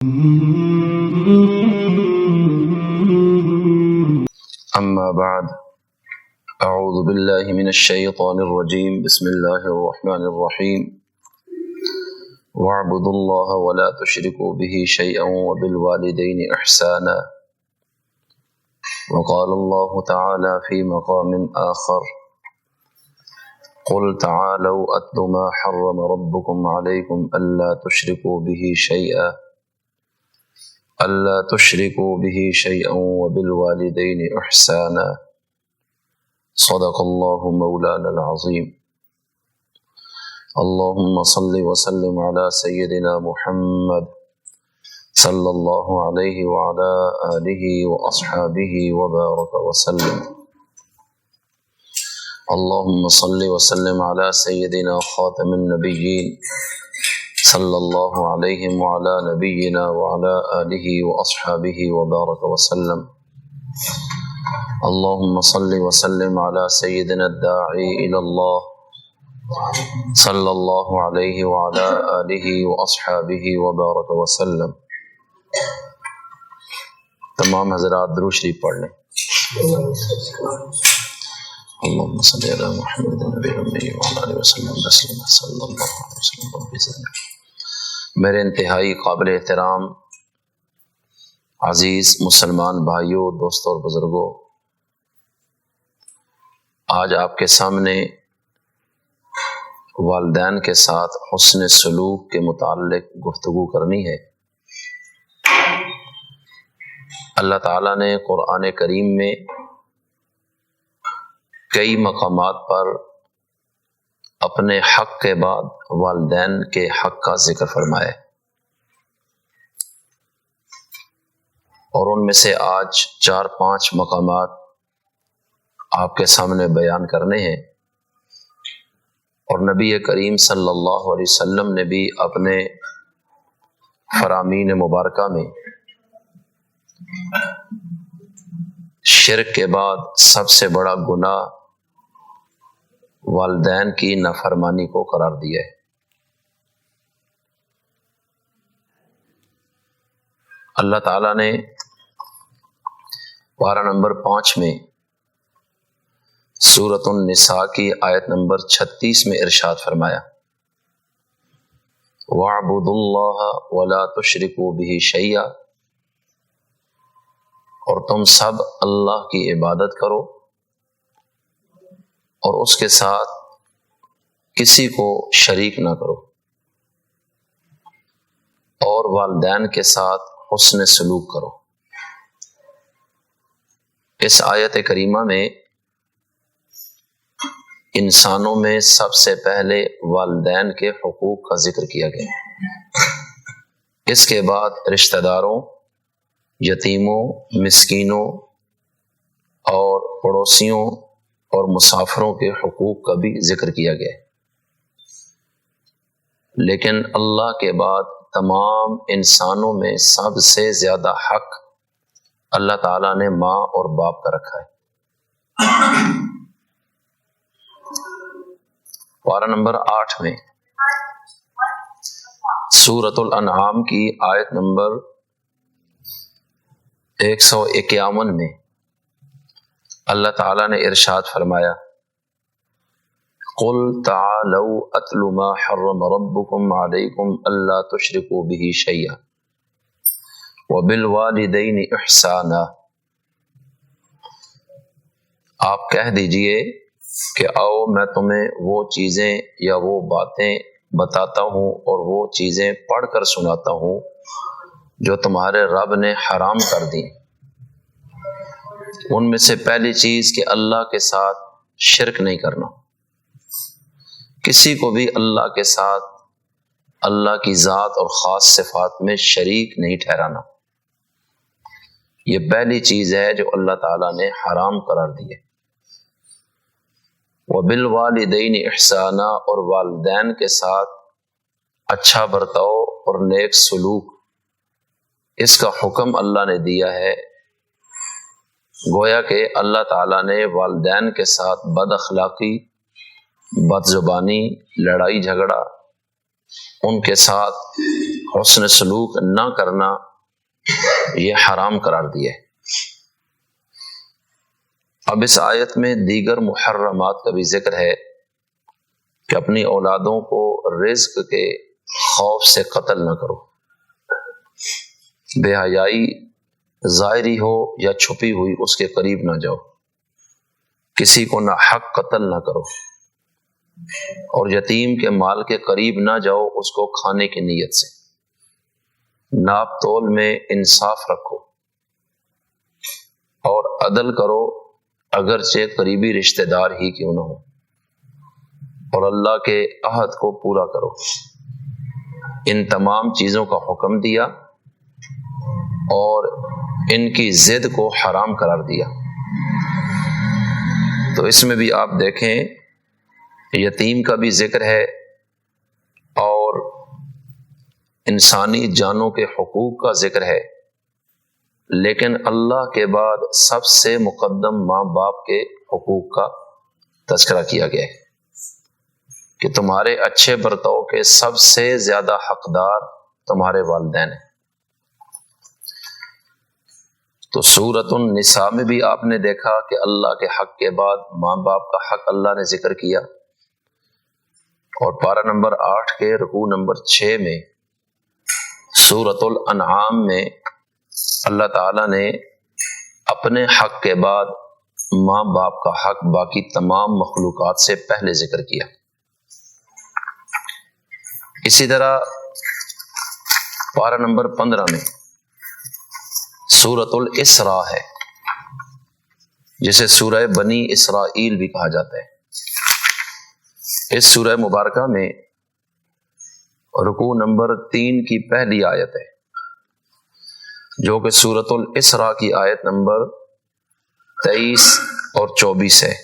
أما بعد أعوذ بالله من الشيطان الرجيم بسم الله الرحمن الرحيم واعبدوا الله ولا تشركوا به شيئا وبالوالدين إحسانا وقال الله تعالى في مقام آخر قل تعالوا أتل ما حرم ربكم عليكم ألا تشركوا به شيئا وبالوالدين إحسانا صدق الله مولانا العظيم اللهم صل وسلم على سيدنا محمد صلى الله عليه وعلى آله وأصحابه وبارك وسلم اللهم صل وسلم على سيدنا خاتم النبيين صلى الله عليه وعلى نبينا وعلى آله وأصحابه وبارك وسلم اللهم صل وسلم على سيدنا الداعي إلى الله صلى الله عليه وعلى آله وأصحابه وبارك وسلم۔ تمام حضرات درود شریف پڑھ لیں۔ اللهم صل على محمد النبي الأمي وعلى آله وسلم تسليما صلى الله عليه وسلم۔ میرے انتہائی قابل احترام عزیز مسلمان بھائیوں، دوستوں اور بزرگوں، آج آپ کے سامنے والدین کے ساتھ حسن سلوک کے متعلق گفتگو کرنی ہے۔ اللہ تعالیٰ نے قرآن کریم میں کئی مقامات پر اپنے حق کے بعد والدین کے حق کا ذکر فرمایا، اور ان میں سے آج 4-5 مقامات آپ کے سامنے بیان کرنے ہیں۔ اور نبی کریم صلی اللہ علیہ وسلم نے بھی اپنے فرامین مبارکہ میں شرک کے بعد سب سے بڑا گناہ والدین کی نافرمانی کو قرار دیا ہے۔ اللہ تعالیٰ نے پارہ نمبر 5 میں سورۃ النساء کی آیت نمبر 36 میں ارشاد فرمایا، وَاعْبُدُوا اللَّهَ وَلَا تُشْرِكُوا بِهِ شَيْئًا، اور تم سب اللہ کی عبادت کرو اور اس کے ساتھ کسی کو شریک نہ کرو، اور والدین کے ساتھ حسن سلوک کرو۔ اس آیت کریمہ میں انسانوں میں سب سے پہلے والدین کے حقوق کا ذکر کیا گیا، اس کے بعد رشتہ داروں، یتیموں، مسکینوں اور پڑوسیوں اور مسافروں کے حقوق کا بھی ذکر کیا گیا۔ لیکن اللہ کے بعد تمام انسانوں میں سب سے زیادہ حق اللہ تعالیٰ نے ماں اور باپ کا رکھا ہے۔ پارہ نمبر 8 میں سورۃ الانعام کی آیت نمبر 151 میں اللہ تعالیٰ نے ارشاد فرمایا، قل تعالوا اتل ما حرم ربكم عليكم الا تشركوا به شيئا وبالوالدين احسانا۔ آپ کہہ دیجئے کہ آؤ میں تمہیں وہ چیزیں یا وہ باتیں بتاتا ہوں اور وہ چیزیں پڑھ کر سناتا ہوں جو تمہارے رب نے حرام کر دی۔ ان میں سے پہلی چیز کہ اللہ کے ساتھ شرک نہیں کرنا، کسی کو بھی اللہ کے ساتھ اللہ کی ذات اور خاص صفات میں شریک نہیں ٹھہرانا۔ یہ پہلی چیز ہے جو اللہ تعالیٰ نے حرام قرار دی ہے۔ وبالوالدین احسانا، اور والدین کے ساتھ اچھا برتاؤ اور نیک سلوک، اس کا حکم اللہ نے دیا ہے۔ گویا کہ اللہ تعالیٰ نے والدین کے ساتھ بد اخلاقی، بد زبانی، لڑائی جھگڑا ان کے ساتھ حسن سلوک نہ کرنا یہ حرام قرار دیا ہے۔ اب اس آیت میں دیگر محرمات کا بھی ذکر ہے کہ اپنی اولادوں کو رزق کے خوف سے قتل نہ کرو، بے حیائی ظاہری ہو یا چھپی ہوئی اس کے قریب نہ جاؤ، کسی کو نہ حق قتل نہ کرو، اور یتیم کے مال کے قریب نہ جاؤ اس کو کھانے کی نیت سے۔ ناپ تول میں انصاف رکھو اور عدل کرو، اگرچہ قریبی رشتہ دار ہی کیوں نہ ہو، اور اللہ کے عہد کو پورا کرو۔ ان تمام چیزوں کا حکم دیا اور ان کی ضد کو حرام قرار دیا۔ تو اس میں بھی آپ دیکھیں یتیم کا بھی ذکر ہے اور انسانی جانوں کے حقوق کا ذکر ہے، لیکن اللہ کے بعد سب سے مقدم ماں باپ کے حقوق کا تذکرہ کیا گیا ہے کہ تمہارے اچھے برتاؤ کے سب سے زیادہ حقدار تمہارے والدین ہیں۔ تو سورۃ النساء میں بھی آپ نے دیکھا کہ اللہ کے حق کے بعد ماں باپ کا حق اللہ نے ذکر کیا، اور پارہ نمبر 8 کے رکوع نمبر 6 میں سورۃ الانعام میں اللہ تعالیٰ نے اپنے حق کے بعد ماں باپ کا حق باقی تمام مخلوقات سے پہلے ذکر کیا۔ اسی طرح پارہ نمبر 15 میں سورۃ الاسراء ہے، جسے سورہ بنی اسرائیل بھی کہا جاتا ہے۔ اس سورہ مبارکہ میں رکوع نمبر 3 کی پہلی آیت ہے، جو کہ سورۃ الاسراء کی آیت نمبر 23 اور 24 ہے۔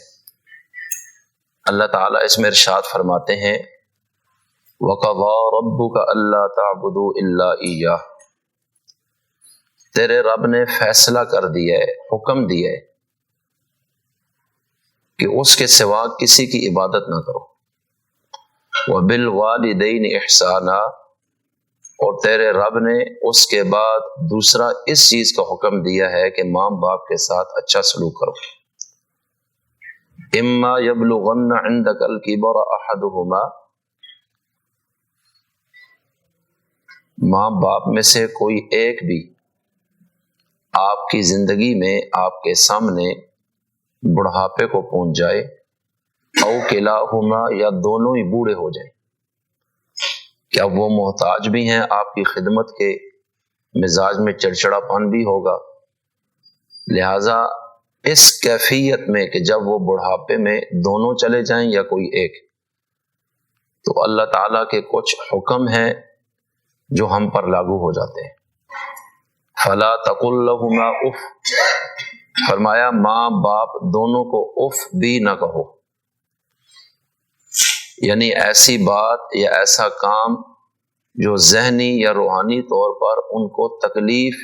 اللہ تعالیٰ اس میں ارشاد فرماتے ہیں وَقَضَىٰ رَبُّكَ أَلَّا تَعْبُدُوا إِلَّا إِيَّاهُ، تیرے رب نے فیصلہ کر دیا ہے، حکم دیا ہے کہ اس کے سوا کسی کی عبادت نہ کرو۔ وَبِالْوَالِدَيْنِ إِحْسَانًا، اور تیرے رب نے اس کے بعد دوسرا اس چیز کا حکم دیا ہے کہ ماں باپ کے ساتھ اچھا سلوک کرو۔ إِمَّا يَبْلُغَنَّ عِندَكَ الْكِبَرَ أَحَدُهُمَا، ماں باپ میں سے کوئی ایک بھی آپ کی زندگی میں آپ کے سامنے بڑھاپے کو پہنچ جائے، او کلاہما، یا دونوں ہی بوڑھے ہو جائیں، کیا وہ محتاج بھی ہیں آپ کی خدمت کے، مزاج میں چڑچڑا پن بھی ہوگا، لہذا اس کیفیت میں کہ جب وہ بڑھاپے میں دونوں چلے جائیں یا کوئی ایک، تو اللہ تعالیٰ کے کچھ حکم ہیں جو ہم پر لاگو ہو جاتے ہیں۔ فلا تقل لہما اف، فرمایا ماں باپ دونوں کو اف بھی نہ کہو، یعنی ایسی بات یا ایسا کام جو ذہنی یا روحانی طور پر ان کو تکلیف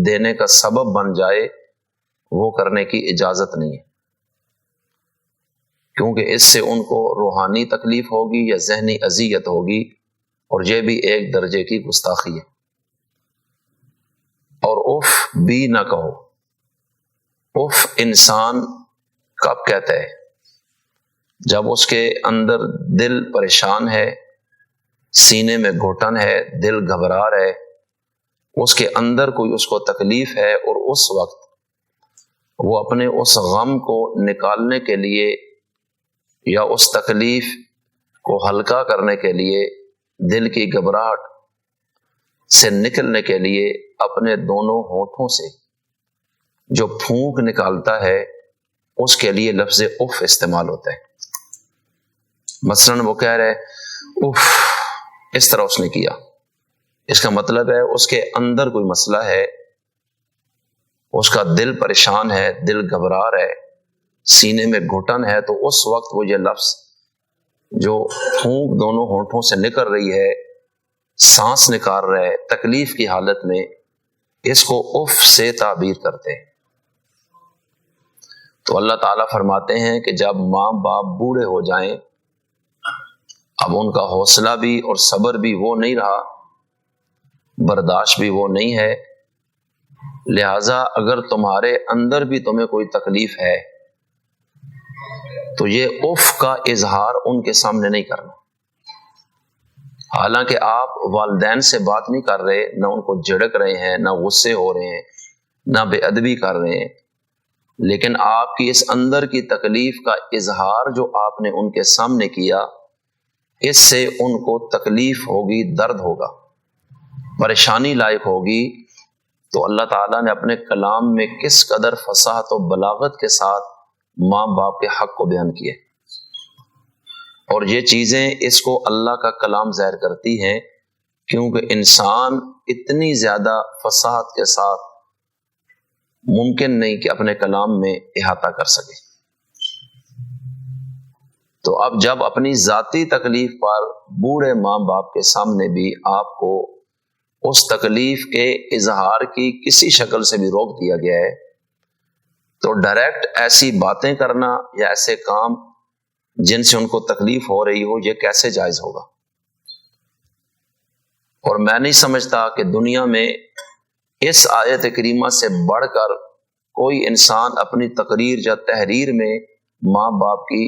دینے کا سبب بن جائے، وہ کرنے کی اجازت نہیں ہے، کیونکہ اس سے ان کو روحانی تکلیف ہوگی یا ذہنی اذیت ہوگی، اور یہ بھی ایک درجے کی گستاخی ہے۔ اور اف بھی نہ کہو، اف انسان کب کہتا ہے؟ جب اس کے اندر دل پریشان ہے، سینے میں گھٹن ہے، دل گھبرا رہا ہے، اس کے اندر کوئی اس کو تکلیف ہے، اور اس وقت وہ اپنے اس غم کو نکالنے کے لیے یا اس تکلیف کو ہلکا کرنے کے لیے، دل کی گھبراہٹ سے نکلنے کے لیے اپنے دونوں ہونٹوں سے جو پھونک نکالتا ہے، اس کے لیے لفظ اف استعمال ہوتا ہے۔ مثلاً وہ کہہ رہے اف، اس طرح اس نے کیا، اس کا مطلب ہے اس کے اندر کوئی مسئلہ ہے، اس کا دل پریشان ہے، دل گھبرا رہا ہے، سینے میں گھٹن ہے، تو اس وقت وہ یہ لفظ جو پھونک دونوں ہونٹوں سے نکل رہی ہے، سانس نکال رہا ہے تکلیف کی حالت میں، اس کو اف سے تعبیر کرتے ہیں۔ تو اللہ تعالیٰ فرماتے ہیں کہ جب ماں باپ بوڑھے ہو جائیں، اب ان کا حوصلہ بھی اور صبر بھی وہ نہیں رہا، برداشت بھی وہ نہیں ہے، لہٰذا اگر تمہارے اندر بھی تمہیں کوئی تکلیف ہے تو یہ اف کا اظہار ان کے سامنے نہیں کرنا۔ حالانکہ آپ والدین سے بات نہیں کر رہے، نہ ان کو جھڑک رہے ہیں، نہ غصے ہو رہے ہیں، نہ بے ادبی کر رہے ہیں، لیکن آپ کی اس اندر کی تکلیف کا اظہار جو آپ نے ان کے سامنے کیا، اس سے ان کو تکلیف ہوگی، درد ہوگا، پریشانی لائق ہوگی۔ تو اللہ تعالیٰ نے اپنے کلام میں کس قدر فصاحت و بلاغت کے ساتھ ماں باپ کے حق کو بیان کیے، اور یہ چیزیں اس کو اللہ کا کلام ظاہر کرتی ہیں، کیونکہ انسان اتنی زیادہ فصاحت کے ساتھ ممکن نہیں کہ اپنے کلام میں احاطہ کر سکے۔ تو اب جب اپنی ذاتی تکلیف پر بوڑھے ماں باپ کے سامنے بھی آپ کو اس تکلیف کے اظہار کی کسی شکل سے بھی روک دیا گیا ہے، تو ڈائریکٹ ایسی باتیں کرنا یا ایسے کام جن سے ان کو تکلیف ہو رہی ہو، یہ کیسے جائز ہوگا؟ اور میں نہیں سمجھتا کہ دنیا میں اس آیت کریمہ سے بڑھ کر کوئی انسان اپنی تقریر یا تحریر میں ماں باپ کی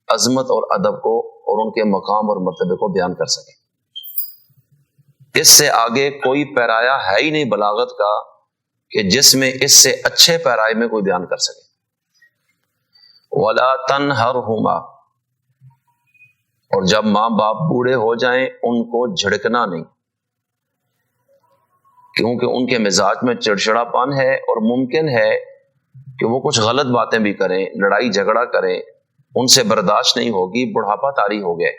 عظمت اور ادب کو اور ان کے مقام اور مرتبے کو بیان کر سکے۔ اس سے آگے کوئی پیرایا ہے ہی نہیں بلاغت کا کہ جس میں اس سے اچھے پیرائے میں کوئی بیان کر سکے۔ وَلَا تَنْهَرْهُمَا، اور جب ماں باپ بوڑھے ہو جائیں ان کو جھڑکنا نہیں، کیونکہ ان کے مزاج میں چڑچڑا پن ہے اور ممکن ہے کہ وہ کچھ غلط باتیں بھی کریں، لڑائی جھگڑا کریں، ان سے برداشت نہیں ہوگی، بڑھاپا طاری ہو گئے،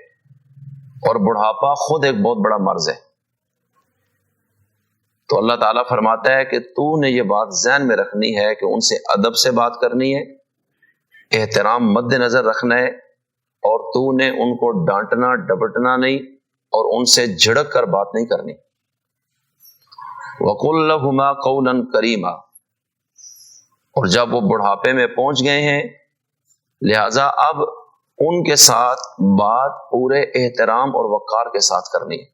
اور بڑھاپا خود ایک بہت بڑا مرض ہے۔ تو اللہ تعالیٰ فرماتا ہے کہ تو نے یہ بات ذہن میں رکھنی ہے کہ ان سے ادب سے بات کرنی ہے، احترام مد نظر رکھنا ہے، اور تو نے ان کو ڈانٹنا ڈپٹنا نہیں اور ان سے جھڑک کر بات نہیں کرنی۔ وَقُلْ لَهُمَا قَوْلًا كَرِيمًا، اور جب وہ بڑھاپے میں پہنچ گئے ہیں، لہٰذا اب ان کے ساتھ بات پورے احترام اور وقار کے ساتھ کرنی ہے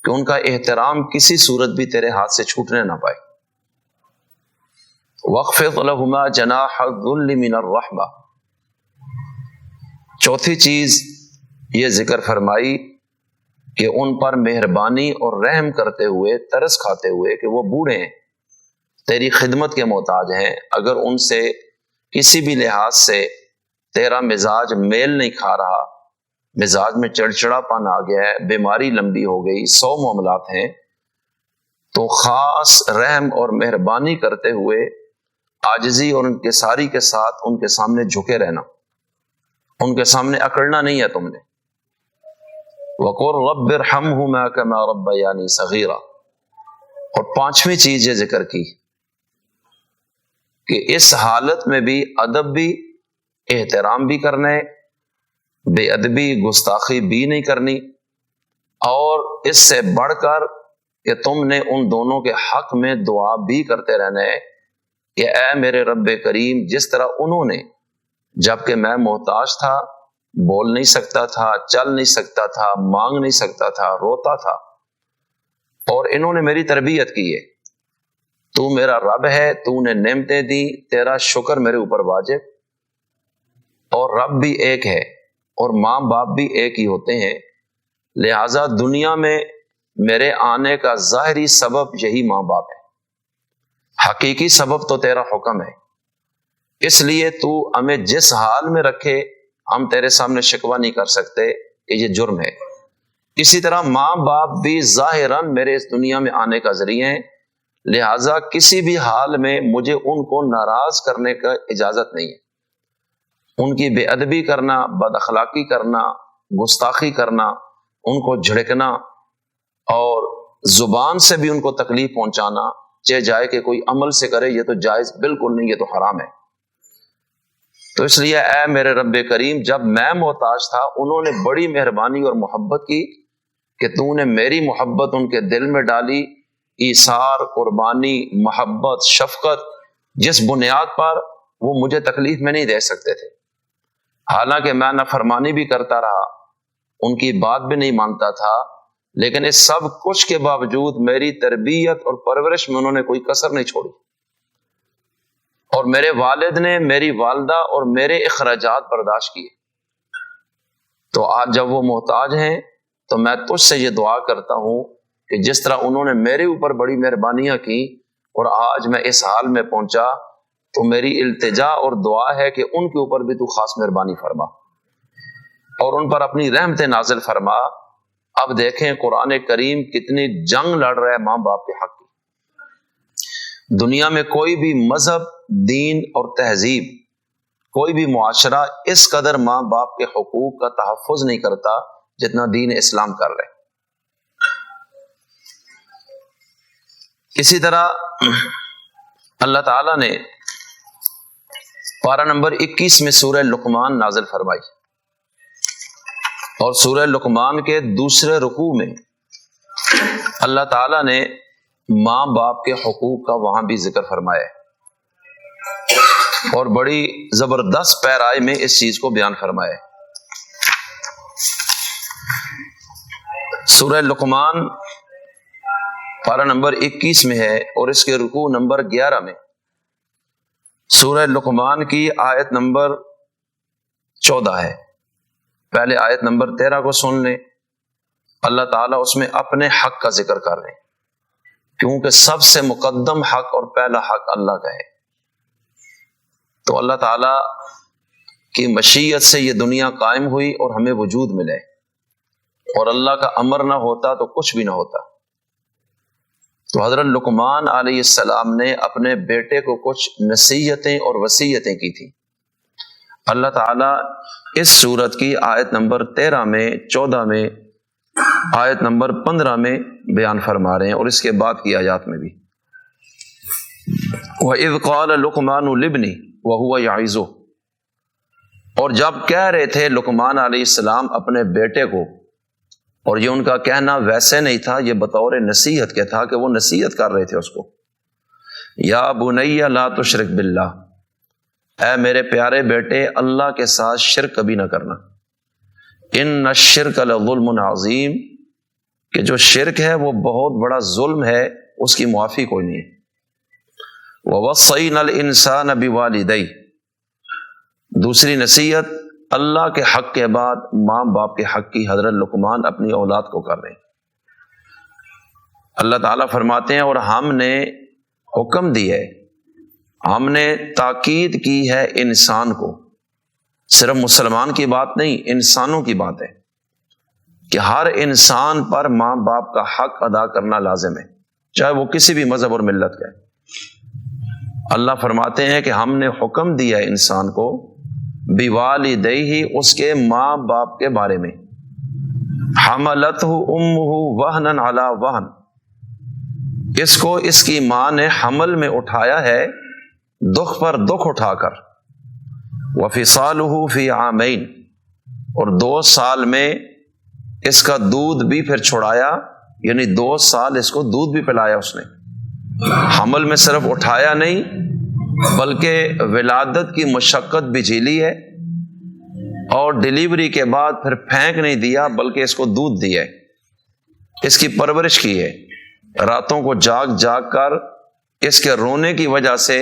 کہ ان کا احترام کسی صورت بھی تیرے ہاتھ سے چھوٹنے نہ پائے۔ وَاخْفِضْ لَهُمَا جَنَاحَ الذُّلِّ مِنَ الرَّحْمَةِ، چوتھی چیز یہ ذکر فرمائی کہ ان پر مہربانی اور رحم کرتے ہوئے، ترس کھاتے ہوئے کہ وہ بوڑھے ہیں، تیری خدمت کے محتاج ہیں، اگر ان سے کسی بھی لحاظ سے تیرا مزاج میل نہیں کھا رہا، مزاج میں چڑچڑا پن آ گیا ہے، بیماری لمبی ہو گئی، 100 معاملات ہیں، تو خاص رحم اور مہربانی کرتے ہوئے عاجزی اور انکساری کے ساتھ ان کے سامنے جھکے رہنا، ان کے سامنے اکڑنا نہیں ہے تم نے۔ وَقُلْ رَبِّ ارْحَمْهُمَا كَمَا رَبَّيَانِي صَغِيرًا، اور پانچویں چیز یہ ذکر کی کہ اس حالت میں بھی ادب بھی، احترام بھی کرنا ہے، بے ادبی گستاخی بھی نہیں کرنی، اور اس سے بڑھ کر کہ تم نے ان دونوں کے حق میں دعا بھی کرتے رہنا ہے کہ اے میرے رب کریم، جس طرح انہوں نے جبکہ میں محتاج تھا، بول نہیں سکتا تھا، چل نہیں سکتا تھا، مانگ نہیں سکتا تھا، روتا تھا، اور انہوں نے میری تربیت کی ہے، تو میرا رب ہے، تو نے نعمتیں دی، تیرا شکر میرے اوپر واجب، اور رب بھی ایک ہے اور ماں باپ بھی ایک ہی ہوتے ہیں، لہٰذا دنیا میں میرے آنے کا ظاہری سبب یہی ماں باپ ہے، حقیقی سبب تو تیرا حکم ہے، اس لیے تو ہمیں جس حال میں رکھے ہم تیرے سامنے شکوہ نہیں کر سکتے کہ یہ جرم ہے۔ اسی طرح ماں باپ بھی ظاہراً میرے اس دنیا میں آنے کا ذریعہ ہیں، لہٰذا کسی بھی حال میں مجھے ان کو ناراض کرنے کا اجازت نہیں ہے، ان کی بے ادبی کرنا، بد اخلاقی کرنا، گستاخی کرنا، ان کو جھڑکنا اور زبان سے بھی ان کو تکلیف پہنچانا، چاہے جائے کہ کوئی عمل سے کرے، یہ تو جائز بالکل نہیں، یہ تو حرام ہے۔ تو اس لیے اے میرے رب کریم، جب میں محتاج تھا انہوں نے بڑی مہربانی اور محبت کی کہ تو نے میری محبت ان کے دل میں ڈالی، ایثار، قربانی، محبت، شفقت، جس بنیاد پر وہ مجھے تکلیف میں نہیں دے سکتے تھے، حالانکہ میں نافرمانی بھی کرتا رہا، ان کی بات بھی نہیں مانتا تھا، لیکن اس سب کچھ کے باوجود میری تربیت اور پرورش میں انہوں نے کوئی کسر نہیں چھوڑی، اور میرے والد نے میری والدہ اور میرے اخراجات برداشت کیے۔ تو آج جب وہ محتاج ہیں تو میں تجھ سے یہ دعا کرتا ہوں کہ جس طرح انہوں نے میرے اوپر بڑی مہربانیاں کی اور آج میں اس حال میں پہنچا، تو میری التجا اور دعا ہے کہ ان کے اوپر بھی تو خاص مہربانی فرما اور ان پر اپنی رحمت نازل فرما۔ اب دیکھیں قرآن کریم کتنی جنگ لڑ رہا ہے ماں باپ کے حق کی۔ دنیا میں کوئی بھی مذہب، دین اور تہذیب، کوئی بھی معاشرہ اس قدر ماں باپ کے حقوق کا تحفظ نہیں کرتا جتنا دین اسلام کر رہے۔ اسی طرح اللہ تعالیٰ نے پارہ نمبر 21 میں سورہ لقمان نازل فرمائی، اور سورہ لقمان کے دوسرے رکوع میں اللہ تعالیٰ نے ماں باپ کے حقوق کا وہاں بھی ذکر فرمایا ہے، اور بڑی زبردست پیرائے میں اس چیز کو بیان فرمایا ہے۔ سورہ لقمان پارہ نمبر 21 میں ہے، اور اس کے رکوع نمبر 11 میں سورہ لقمان کی آیت نمبر 14 ہے۔ پہلے آیت نمبر 13 کو سن لیں، اللہ تعالیٰ اس میں اپنے حق کا ذکر کر رہے ہیں، کیونکہ سب سے مقدم حق اور پہلا حق اللہ کا ہے۔ تو اللہ تعالیٰ کی مشیت سے یہ دنیا قائم ہوئی اور ہمیں وجود ملے، اور اللہ کا امر نہ ہوتا تو کچھ بھی نہ ہوتا۔ تو حضرت لقمان علیہ السلام نے اپنے بیٹے کو کچھ نصیحتیں اور وصیتیں کی تھیں۔ اللہ تعالیٰ اس سورت کی آیت نمبر 13 میں، 14 میں، آیت نمبر 15 میں بیان فرما رہے ہیں، اور اس کے بعد کی آیات میں بھی۔ وَإِذْ قَالَ لُقْمَانُ لِابْنِهِ وَهُوَ يَعِظُهُ، اور جب کہہ رہے تھے لقمان علیہ السلام اپنے بیٹے کو، اور یہ ان کا کہنا ویسے نہیں تھا، یہ بطور نصیحت کے تھا کہ وہ نصیحت کر رہے تھے اس کو، یا بنی لا تشرک باللہ، اے میرے پیارے بیٹے اللہ کے ساتھ شرک کبھی نہ کرنا، ان الشرک لظلم عظیم، کہ جو شرک ہے وہ بہت بڑا ظلم ہے، اس کی معافی کوئی نہیں ہے۔ ووصینا الانسان بوالدیہ، دوسری نصیحت اللہ کے حق کے بعد ماں باپ کے حق کی حضرت لقمان اپنی اولاد کو کر رہے ہیں۔ اللہ تعالیٰ فرماتے ہیں اور ہم نے حکم دی ہے، ہم نے تاکید کی ہے انسان کو، صرف مسلمان کی بات نہیں، انسانوں کی بات ہے کہ ہر انسان پر ماں باپ کا حق ادا کرنا لازم ہے، چاہے وہ کسی بھی مذہب اور ملت کا ہے۔ اللہ فرماتے ہیں کہ ہم نے حکم دیا ہے انسان کو بوالدیہ، اس کے ماں باپ کے بارے میں، حملتہ امہ وہنا علی وہن، اس کو اس کی ماں نے حمل میں اٹھایا ہے دکھ پر دکھ اٹھا کر، وفصالہ فی عامین، اور 2 سال میں اس کا دودھ بھی پھر چھڑایا، یعنی 2 سال اس کو دودھ بھی پلایا اس نے، حمل میں صرف اٹھایا نہیں بلکہ ولادت کی مشقت بھی جھیلی ہے، اور ڈیلیوری کے بعد پھر پھینک نہیں دیا بلکہ اس کو دودھ دیا ہے، اس کی پرورش کی ہے، راتوں کو جاگ جاگ کر اس کے رونے کی وجہ سے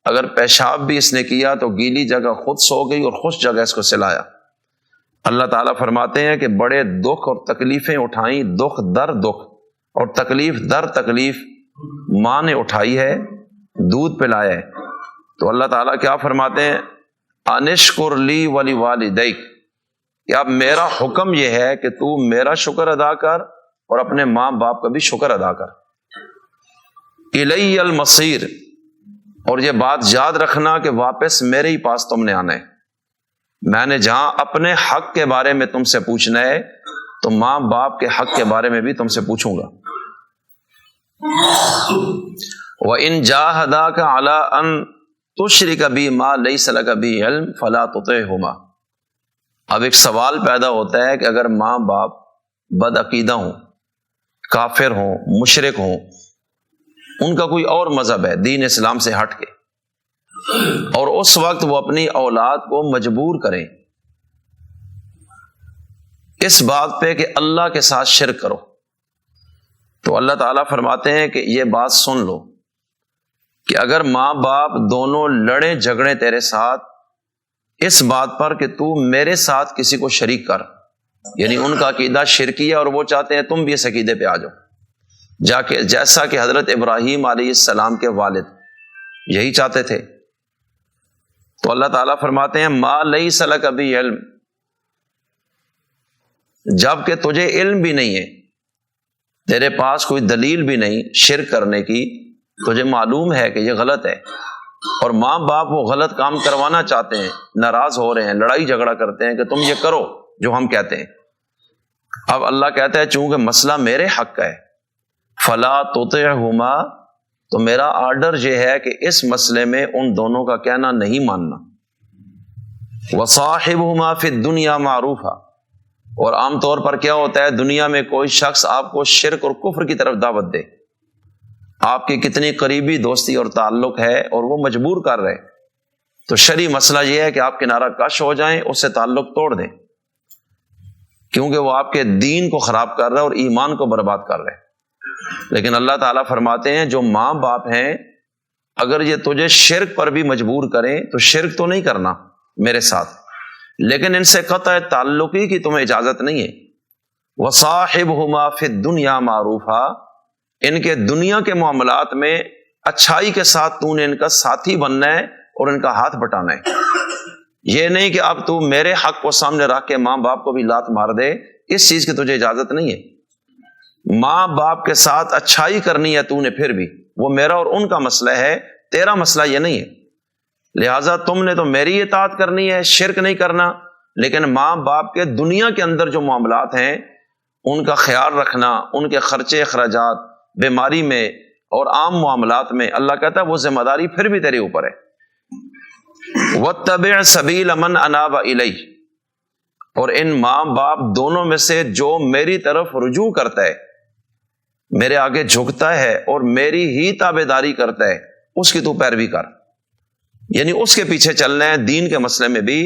اگر پیشاب بھی اس نے کیا تو گیلی جگہ خود سو گئی اور خشک جگہ اس کو سلایا۔ اللہ تعالیٰ فرماتے ہیں کہ بڑے دکھ اور تکلیفیں اٹھائیں، دکھ در دکھ اور تکلیف در تکلیف ماں نے اٹھائی ہے، دودھ پلایا ہے۔ تو اللہ تعالیٰ کیا فرماتے ہیں، انشکر لی ولی والدیک، کہ اب میرا حکم یہ ہے کہ تو میرا شکر ادا کر اور اپنے ماں باپ کا بھی شکر ادا کر۔ الی المصیر، اور یہ بات یاد رکھنا کہ واپس میرے ہی پاس تم نے آنا ہے، میں نے جہاں اپنے حق کے بارے میں تم سے پوچھنا ہے تو ماں باپ کے حق کے بارے میں بھی تم سے پوچھوں گا۔ وَإِن جَاهَدَاكَ عَلَىٰ أَن تُشْرِكَ بِي مَا لَيْسَ لَكَ بِهِ عِلْمٌ فَلَا تُطِعْهُمَا، اب ایک سوال پیدا ہوتا ہے کہ اگر ماں باپ بد عقیدہ ہوں، کافر ہوں، مشرک ہوں، ان کا کوئی اور مذہب ہے دین اسلام سے ہٹ کے، اور اس وقت وہ اپنی اولاد کو مجبور کریں اس بات پہ کہ اللہ کے ساتھ شرک کرو، تو اللہ تعالیٰ فرماتے ہیں کہ یہ بات سن لو کہ اگر ماں باپ دونوں لڑے جھگڑے تیرے ساتھ اس بات پر کہ تو میرے ساتھ کسی کو شریک کر، یعنی ان کا عقیدہ شرکی ہے اور وہ چاہتے ہیں تم بھی اس عقیدے پہ آ جاؤ، جیسا کہ حضرت ابراہیم علیہ السلام کے والد یہی چاہتے تھے، تو اللہ تعالیٰ فرماتے ہیں ما لیس لک بہ علم، جب کہ تجھے علم بھی نہیں ہے، تیرے پاس کوئی دلیل بھی نہیں شرک کرنے کی، تجھے معلوم ہے کہ یہ غلط ہے، اور ماں باپ وہ غلط کام کروانا چاہتے ہیں، ناراض ہو رہے ہیں، لڑائی جھگڑا کرتے ہیں کہ تم یہ کرو جو ہم کہتے ہیں۔ اب اللہ کہتا ہے چونکہ مسئلہ میرے حق کا ہے، فلا تطعہما، تو میرا آرڈر یہ ہے کہ اس مسئلے میں ان دونوں کا کہنا نہیں ماننا، وصاحبہما فی الدنیا معروفا، اور عام طور پر کیا ہوتا ہے دنیا میں کوئی شخص آپ کو شرک اور کفر کی طرف دعوت دے، آپ کی کتنی قریبی دوستی اور تعلق ہے اور وہ مجبور کر رہے، تو شرعی مسئلہ یہ ہے کہ آپ کنارہ کش ہو جائیں، اس سے تعلق توڑ دیں، کیونکہ وہ آپ کے دین کو خراب کر رہا ہے اور ایمان کو برباد کر رہے۔ لیکن اللہ تعالیٰ فرماتے ہیں جو ماں باپ ہیں اگر یہ تجھے شرک پر بھی مجبور کریں تو شرک تو نہیں کرنا میرے ساتھ، لیکن ان سے قطع تعلقی کی تمہیں اجازت نہیں ہے۔ وصاحبہما فی الدنیا معروفا، ان کے دنیا کے معاملات میں اچھائی کے ساتھ تو نے ان کا ساتھی بننا ہے اور ان کا ہاتھ بٹانا ہے، یہ نہیں کہ اب تو میرے حق کو سامنے رکھ کے ماں باپ کو بھی لات مار دے، اس چیز کی تجھے اجازت نہیں ہے۔ ماں باپ کے ساتھ اچھائی کرنی ہے تو نے، پھر بھی وہ میرا اور ان کا مسئلہ ہے، تیرا مسئلہ یہ نہیں ہے، لہٰذا تم نے تو میری اطاعت کرنی ہے، شرک نہیں کرنا، لیکن ماں باپ کے دنیا کے اندر جو معاملات ہیں ان کا خیال رکھنا، ان کے خرچے اخراجات، بیماری میں اور عام معاملات میں، اللہ کہتا ہے وہ ذمہ داری پھر بھی تیرے اوپر ہے۔ وَاتَّبِعْ سَبِيلَ مَنْ أَنَابَ إِلَيَّ، اور ان ماں باپ دونوں میں سے جو میری طرف رجوع کرتا ہے، میرے آگے جھکتا ہے اور میری ہی تابعداری کرتا ہے، اس کی تو پیروی کر، یعنی اس کے پیچھے چلنا ہے دین کے مسئلے میں بھی،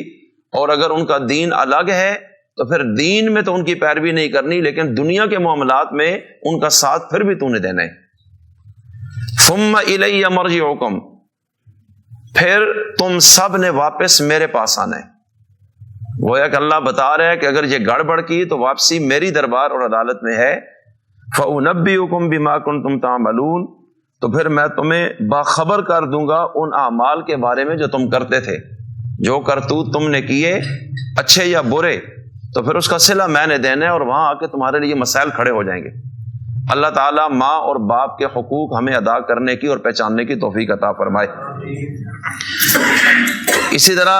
اور اگر ان کا دین الگ ہے تو پھر دین میں تو ان کی پیروی نہیں کرنی، لیکن دنیا کے معاملات میں ان کا ساتھ پھر بھی تو نے دینا ہے۔ ثم الی مرجعکم، پھر تم سب نے واپس میرے پاس آنا ہے۔ گویا کہ اللہ بتا رہا ہے کہ اگر یہ گڑبڑ کی تو واپسی میری دربار اور عدالت میں ہے۔ فَأُنَبِّئُكُم بِمَا كُنتُمْ تَعْمَلُونَ، تو پھر میں تمہیں باخبر کر دوں گا ان اعمال کے بارے میں جو تم کرتے تھے، جو کرتوت تم نے کیے اچھے یا برے، تو پھر اس کا صلہ میں نے دینا ہے اور وہاں آ کے تمہارے لیے مسائل کھڑے ہو جائیں گے۔ اللہ تعالیٰ ماں اور باپ کے حقوق ہمیں ادا کرنے کی اور پہچاننے کی توفیق عطا فرمائے۔ اسی طرح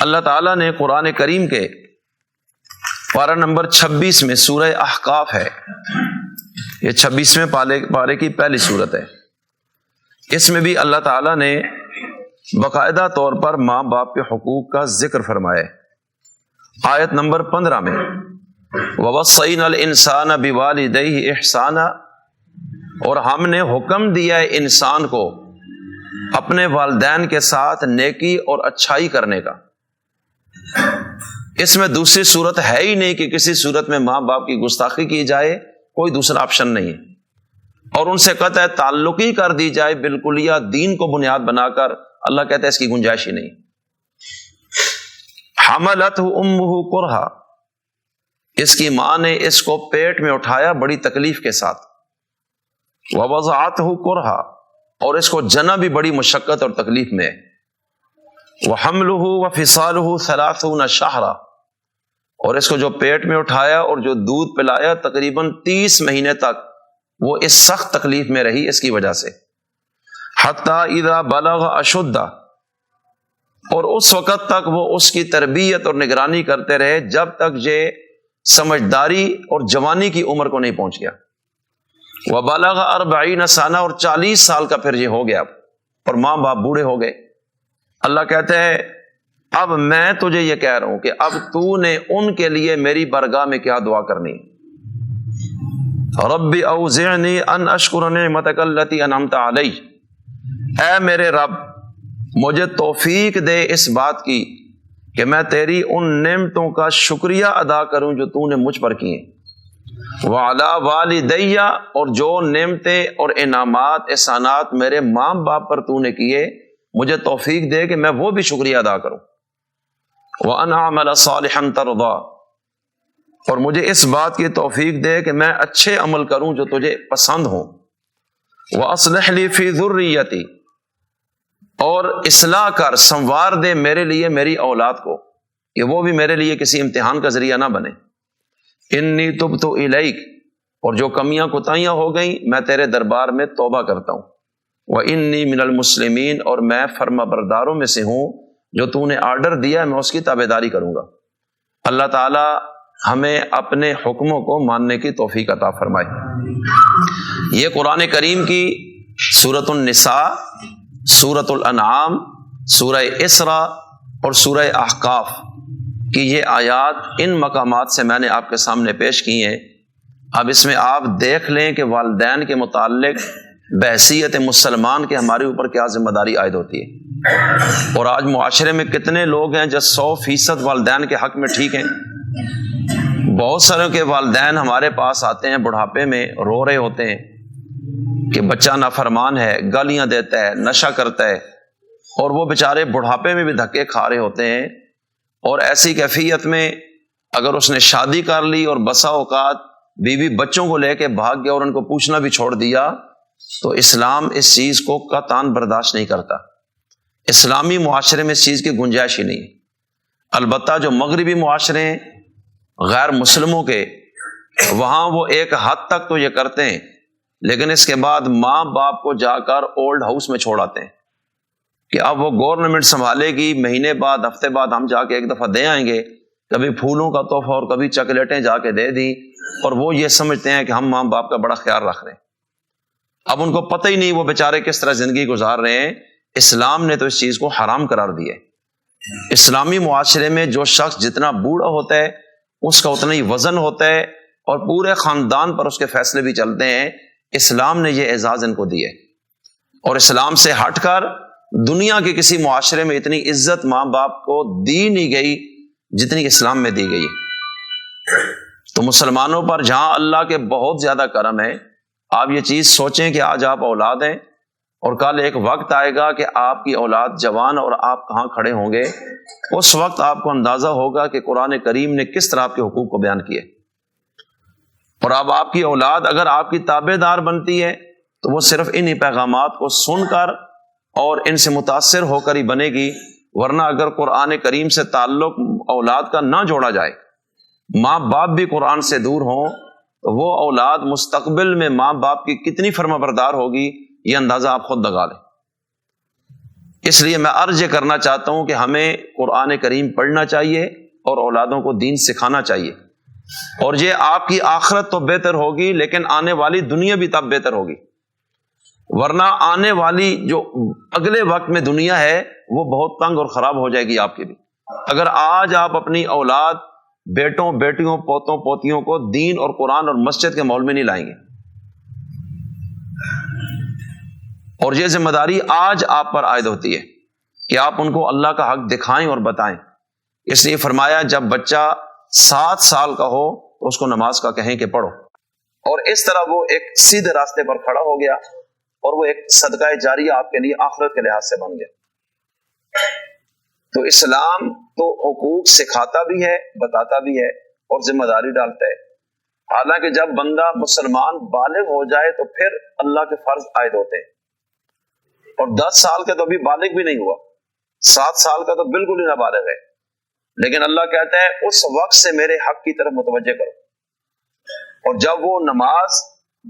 اللہ تعالیٰ نے قرآن کریم کے پارہ نمبر 26 میں سورہ احقاف ہے، یہ 26ویں پارے کی پہلی سورت ہے، اس میں بھی اللہ تعالیٰ نے باقاعدہ طور پر ماں باپ کے حقوق کا ذکر فرمایا ہے۔ آیت نمبر 15 میں وَوَصَّيْنَا الْإِنسَانَ بِوَالِدَيْهِ إِحْسَانًا، اور ہم نے حکم دیا ہے انسان کو اپنے والدین کے ساتھ نیکی اور اچھائی کرنے کا۔ اس میں دوسری صورت ہے ہی نہیں کہ کسی صورت میں ماں باپ کی گستاخی کی جائے، کوئی دوسرا آپشن نہیں ہے، اور ان سے قطع تعلقی کر دی جائے بالکلیہ دین کو بنیاد بنا کر، اللہ کہتا ہے اس کی گنجائش ہی نہیں۔ حملتہ امہ کرہا، اس کی ماں نے اس کو پیٹ میں اٹھایا بڑی تکلیف کے ساتھ، ووضعتہ کرہا، اور اس کو جنا بھی بڑی مشقت اور تکلیف میں، وحملہ وفصالہ 30 شہرا، اور اس کو جو پیٹ میں اٹھایا اور جو دودھ پلایا تقریباً 30 مہینے تک وہ اس سخت تکلیف میں رہی اس کی وجہ سے، حتی اذا بلغ اشدہ، اور اس وقت تک وہ اس کی تربیت اور نگرانی کرتے رہے جب تک یہ سمجھداری اور جوانی کی عمر کو نہیں پہنچ گیا۔ وبلغ 40 سنہ، اور 40 سال کا پھر یہ ہو گیا اور ماں باپ بوڑھے ہو گئے۔ اللہ کہتے ہیں اب میں تجھے یہ کہہ رہا ہوں کہ اب تو نے ان کے لیے میری بارگاہ میں کیا دعا کرنی، رب اوزعنی ان اشکر نعمتک التی انعمت علی، اے میرے رب مجھے توفیق دے اس بات کی کہ میں تیری ان نعمتوں کا شکریہ ادا کروں جو تو نے مجھ پر کیے، وعلی والدیہ، اور جو نعمتیں اور انعامات احسانات میرے ماں باپ پر تو نے کیے مجھے توفیق دے کہ میں وہ بھی شکریہ ادا کروں، وَأَنْ أَعْمَلَ صَالِحًا تَرْضَىٰ، اور مجھے اس بات کی توفیق دے کہ میں اچھے عمل کروں جو تجھے پسند ہوں، وَأَصْلِحْ لِي فِي ذُرِّيَّتِي، اور اصلاح کر سنوار دے میرے لیے میری اولاد کو کہ وہ بھی میرے لیے کسی امتحان کا ذریعہ نہ بنے، انی تبت الیک، اور جو کمیاں کوتاہیاں ہو گئیں میں تیرے دربار میں توبہ کرتا ہوں، وانی من المسلمین، اور میں فرما برداروں میں سے ہوں، جو تو نے آرڈر دیا میں اس کی تابعداری کروں گا۔ اللہ تعالی ہمیں اپنے حکموں کو ماننے کی توفیق عطا فرمائے۔ یہ قرآن کریم کی سورۃ النساء، سورۃ الانعام، سورہ اسراء اور سورہ احقاف کی یہ آیات ان مقامات سے میں نے آپ کے سامنے پیش کی ہیں۔ اب اس میں آپ دیکھ لیں کہ والدین کے متعلق بحیثیت مسلمان کے ہمارے اوپر کیا ذمہ داری عائد ہوتی ہے، اور آج معاشرے میں کتنے لوگ ہیں جو 100% والدین کے حق میں ٹھیک ہیں۔ بہت سارے کے والدین ہمارے پاس آتے ہیں بڑھاپے میں، رو رہے ہوتے ہیں کہ بچہ نافرمان ہے، گالیاں دیتا ہے، نشہ کرتا ہے، اور وہ بیچارے بڑھاپے میں بھی دھکے کھا رہے ہوتے ہیں۔ اور ایسی کیفیت میں اگر اس نے شادی کر لی اور بسا اوقات بیوی بچوں کو لے کے بھاگ گیا اور ان کو پوچھنا بھی چھوڑ دیا، تو اسلام اس چیز کو قطعاً برداشت نہیں کرتا۔ اسلامی معاشرے میں اس چیز کی گنجائش ہی نہیں ہے۔ البتہ جو مغربی معاشرے ہیں غیر مسلموں کے، وہاں وہ ایک حد تک تو یہ کرتے ہیں، لیکن اس کے بعد ماں باپ کو جا کر اولڈ ہاؤس میں چھوڑ آتے ہیں کہ اب وہ گورنمنٹ سنبھالے گی، مہینے بعد ہفتے بعد ہم جا کے ایک دفعہ دے آئیں گے، کبھی پھولوں کا تحفہ اور کبھی چاکلیٹیں جا کے دے دیں، اور وہ یہ سمجھتے ہیں کہ ہم ماں باپ کا بڑا خیال رکھ رہے ہیں۔ اب ان کو پتہ ہی نہیں وہ بیچارے کس طرح زندگی گزار رہے ہیں۔ اسلام نے تو اس چیز کو حرام قرار دیا ہے۔ اسلامی معاشرے میں جو شخص جتنا بوڑھا ہوتا ہے اس کا اتنا ہی وزن ہوتا ہے، اور پورے خاندان پر اس کے فیصلے بھی چلتے ہیں۔ اسلام نے یہ اعزاز ان کو دیا ہے، اور اسلام سے ہٹ کر دنیا کے کسی معاشرے میں اتنی عزت ماں باپ کو دی نہیں گئی جتنی اسلام میں دی گئی۔ تو مسلمانوں پر جہاں اللہ کے بہت زیادہ کرم ہے، آپ یہ چیز سوچیں کہ آج آپ اولاد ہیں، اور کل ایک وقت آئے گا کہ آپ کی اولاد جوان اور آپ کہاں کھڑے ہوں گے۔ اس وقت آپ کو اندازہ ہوگا کہ قرآن کریم نے کس طرح آپ کے حقوق کو بیان کیا۔ اور اب آپ کی اولاد اگر آپ کی تابع دار بنتی ہے تو وہ صرف انہی پیغامات کو سن کر اور ان سے متاثر ہو کر ہی بنے گی، ورنہ اگر قرآن کریم سے تعلق اولاد کا نہ جوڑا جائے، ماں باپ بھی قرآن سے دور ہوں، تو وہ اولاد مستقبل میں ماں باپ کی کتنی فرما بردار ہوگی یہ اندازہ آپ خود لگا لیں۔ اس لیے میں عرض یہ کرنا چاہتا ہوں کہ ہمیں قرآن کریم پڑھنا چاہیے اور اولادوں کو دین سکھانا چاہیے، اور یہ آپ کی آخرت تو بہتر ہوگی لیکن آنے والی دنیا بھی تب بہتر ہوگی، ورنہ آنے والی جو اگلے وقت میں دنیا ہے وہ بہت تنگ اور خراب ہو جائے گی آپ کی بھی، اگر آج آپ اپنی اولاد، بیٹوں بیٹیوں، پوتوں پوتیوں کو دین اور قرآن اور مسجد کے ماحول میں نہیں لائیں گے۔ اور یہ ذمہ داری آج آپ پر عائد ہوتی ہے کہ آپ ان کو اللہ کا حق دکھائیں اور بتائیں۔ اس لیے فرمایا جب بچہ 7 سال کا ہو تو اس کو نماز کا کہیں کہ پڑھو، اور اس طرح وہ ایک سیدھے راستے پر کھڑا ہو گیا، اور وہ ایک صدقہ جاریہ آپ کے لیے آخرت کے لحاظ سے بن گیا۔ تو اسلام تو حقوق سکھاتا بھی ہے، بتاتا بھی ہے، اور ذمہ داری ڈالتا ہے۔ حالانکہ جب بندہ مسلمان بالغ ہو جائے تو پھر اللہ کے فرض عائد ہوتے ہیں، اور 10 سال کا تو ابھی بالغ بھی نہیں ہوا، 7 سال کا تو بالکل ہی نابالغ ہے، لیکن اللہ کہتا ہے اس وقت سے میرے حق کی طرف متوجہ کرو۔ اور جب وہ نماز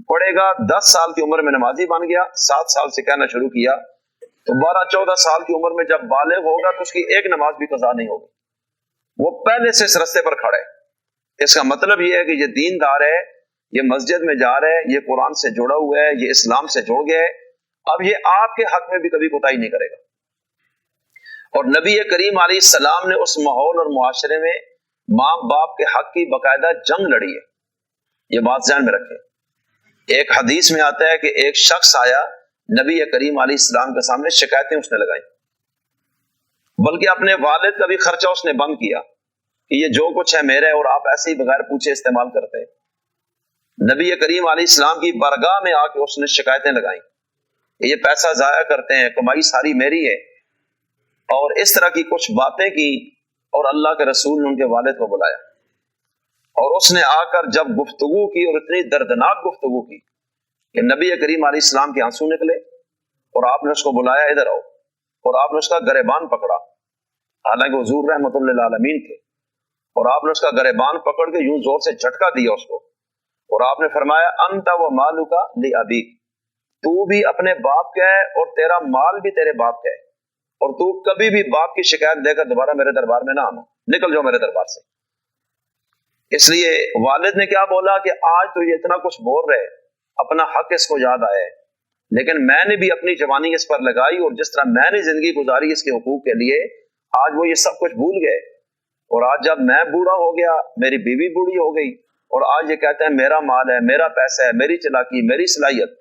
پڑھے گا، 10 سال کی عمر میں نمازی بن گیا، 7 سال سے کہنا شروع کیا، تو 12-14 سال کی عمر میں جب بالغ ہوگا تو اس کی ایک نماز بھی قضا نہیں ہوگی، وہ پہلے سے اس رستے پر کھڑا ہے۔ اس کا مطلب یہ ہے کہ یہ دیندار ہے، یہ مسجد میں جا رہا ہے، یہ قرآن سے جڑا ہوا ہے، یہ اسلام سے جڑ گیا ہے، اب یہ آپ کے حق میں بھی کبھی کوتاہی نہیں کرے گا۔ اور نبی کریم علیہ السلام نے اس ماحول اور معاشرے میں ماں باپ کے حق کی باقاعدہ جنگ لڑی ہے، یہ بات ذہن میں رکھیں۔ ایک حدیث میں آتا ہے کہ ایک شخص آیا نبی کریم علیہ السلام کے سامنے، شکایتیں اس نے لگائی، بلکہ اپنے والد کا بھی خرچہ اس نے بند کیا کہ یہ جو کچھ ہے میرا ہے اور آپ ایسے ہی بغیر پوچھے استعمال کرتے ہیں۔ نبی کریم علیہ السلام کی بارگاہ میں آ کے اس نے شکایتیں لگائیں کہ یہ پیسہ ضائع کرتے ہیں، کمائی ساری میری ہے، اور اس طرح کی کچھ باتیں کی، اور اللہ کے رسول نے ان کے والد کو بلایا اور اس نے آ کر جب گفتگو کی اور اتنی دردناک گفتگو کی کہ نبی کریم علیہ السلام کے آنسو نکلے، اور آپ نے اس کو بلایا ادھر آؤ، اور آپ نے اس کا گریبان پکڑا، حالانکہ حضور رحمت اللہ للعالمین تھے، اور آپ نے اس کا گریبان پکڑ کے یوں زور سے جھٹکا دیا اس کو، اور آپ نے فرمایا انت و مالک لابیک، تو بھی اپنے باپ کا ہے اور تیرا مال بھی تیرے باپ کا ہے، اور تو کبھی بھی باپ کی شکایت دے کر دوبارہ میرے دربار میں نہ آنا، نکل جاؤ میرے دربار سے۔ اس لیے والد نے کیا بولا کہ آج تو یہ اتنا کچھ بول رہے، اپنا حق اس کو یاد آیا ہے، لیکن میں نے بھی اپنی جوانی اس پر لگائی، اور جس طرح میں نے زندگی گزاری اس کے حقوق کے لیے، آج وہ یہ سب کچھ بھول گئے، اور آج جب میں بوڑھا ہو گیا، میری بیوی بوڑھی ہو گئی، اور آج یہ کہتے ہیں میرا مال ہے، میرا پیسہ ہے، میری چلاکی، میری صلاحیت۔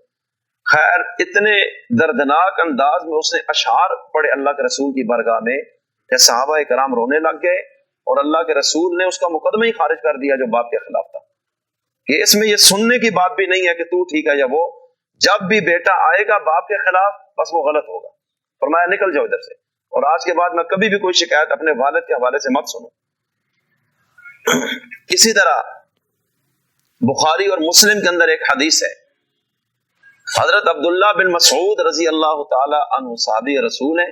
خیر اتنے دردناک انداز میں اس نے اشعار پڑھے اللہ کے رسول کی بارگاہ میں کہ صحابہ کرام رونے لگ گئے، اور اللہ کے رسول نے اس کا مقدمہ ہی خارج کر دیا جو باپ کے خلاف تھا، کہ اس میں یہ سننے کی بات بھی نہیں ہے کہ تو ٹھیک ہے یا وہ، جب بھی بیٹا آئے گا باپ کے خلاف بس وہ غلط ہوگا، فرمایا نکل جاؤ ادھر سے، اور آج کے بعد میں کبھی بھی کوئی شکایت اپنے والد کے حوالے سے مت سنوں۔ اسی طرح بخاری اور مسلم کے اندر ایک حدیث ہے، حضرت عبداللہ بن مسعود رضی اللہ تعالی عنہ صحابی رسول ہیں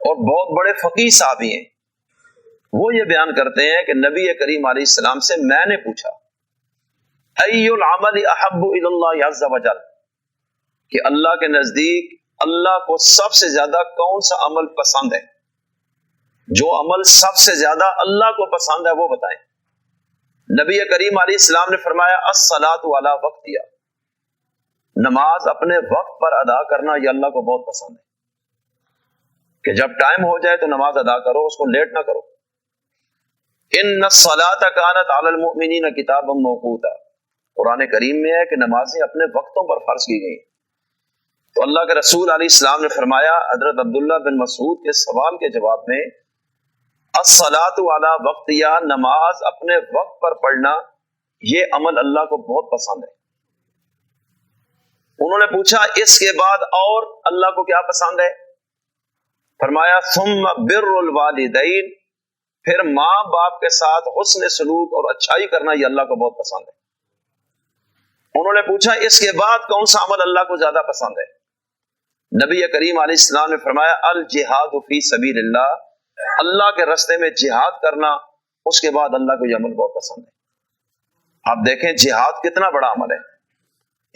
اور بہت بڑے فقیہ صحابی ہیں، وہ یہ بیان کرتے ہیں کہ نبی کریم علیہ السلام سے میں نے پوچھا ای العمل احب الی اللہ عز وجل، کہ اللہ کے نزدیک اللہ کو سب سے زیادہ کون سا عمل پسند ہے، جو عمل سب سے زیادہ اللہ کو پسند ہے وہ بتائیں۔ نبی کریم علیہ السلام نے فرمایا الصلاۃ علی وقتہا، نماز اپنے وقت پر ادا کرنا یہ اللہ کو بہت پسند ہے، کہ جب ٹائم ہو جائے تو نماز ادا کرو، اس کو لیٹ نہ کرو۔ ان الصلاۃ کانت علی المؤمنین کتابا موقوتا، قرآن کریم میں ہے کہ نمازیں اپنے وقتوں پر فرض کی گئی، تو اللہ کے رسول علیہ السلام نے فرمایا حضرت عبداللہ بن مسعود کے سوال کے جواب میں الصلاۃ علی وقتہا، نماز اپنے وقت پر پڑھنا یہ عمل اللہ کو بہت پسند ہے۔ انہوں نے پوچھا اس کے بعد اور اللہ کو کیا پسند ہے؟ فرمایا ثم بر الوالدین، پھر ماں باپ کے ساتھ حسن سلوک اور اچھائی کرنا یہ اللہ کو بہت پسند ہے۔ انہوں نے پوچھا اس کے بعد کون سا عمل اللہ کو زیادہ پسند ہے؟ نبی کریم علیہ السلام نے فرمایا الجہاد فی سبیل اللہ، اللہ کے راستے میں جہاد کرنا، اس کے بعد اللہ کو یہ عمل بہت پسند ہے۔ آپ دیکھیں جہاد کتنا بڑا عمل ہے،